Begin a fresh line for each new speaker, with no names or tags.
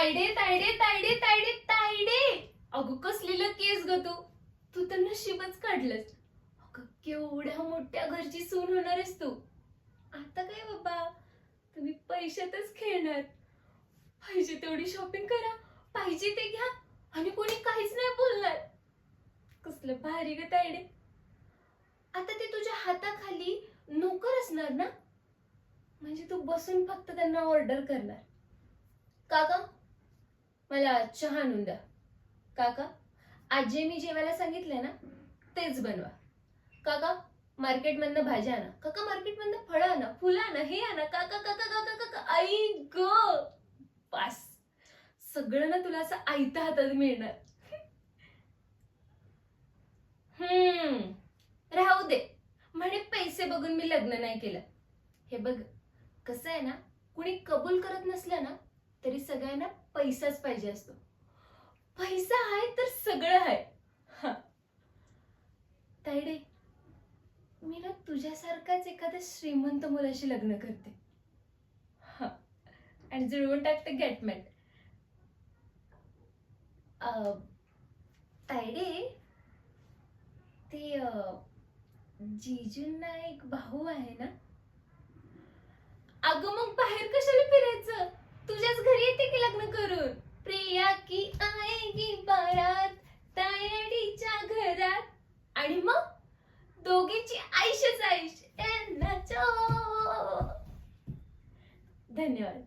तायडे तायडे तायडे तायडे तायडे. अगं कसलेलं केस ग तू. तू तर नशीबच काढलंस. अगं केवढ्या मोठ्या घरची सून होणार आहेस तू. आता काय बाबा, तुम्ही पैशातच खेळणार. पाहिजे तेवढी शॉपिंग करा, पाहिजे ते घ्या आणि कोणी काहीच नाही बोलणार. कसलं भारी ग तायडे. आता ते तुझ्या हाताखाली नोकर असणार ना, म्हणजे तू बसून फक्त त्यांना ऑर्डर करणार. काका मला चहा आणून द्या. काका आज जे मी जेवायला सांगितलंय ना तेच बनवा. काका मार्केटमधनं भाज्या आणा. काका मार्केटमधनं फळं आणा, फुलं आणा, हे आणा. काका काका काका काका. आई ग पास, सगळं ना तुला असं आयत्या हातात मिळणार. राहू दे म्हणे पैसे बघून मी लग्न नाही केलं. हे बघ कसं आहे ना, कुणी कबूल करत नसलं ना तरी सगळ्यांना पैसाच पाहिजे असतो. पैसा आहे तर सगळं आहे. तायडे मी ना तुझ्यासारखाच एखाद्या श्रीमंत मुलाशी लग्न करते आणि जुळवून टाकते गेटमेट. तायडे ते जीजूंना एक भाऊ आहे ना. अगं मग बाहेर कशाला फिरायचं, तुझ्याच घरी येते की लग्न करून. प्रिया की आएगी बारात तायडीच्या घरात, आणि मग दोघींची आयुष्यच आयुष्य. धन्यवाद.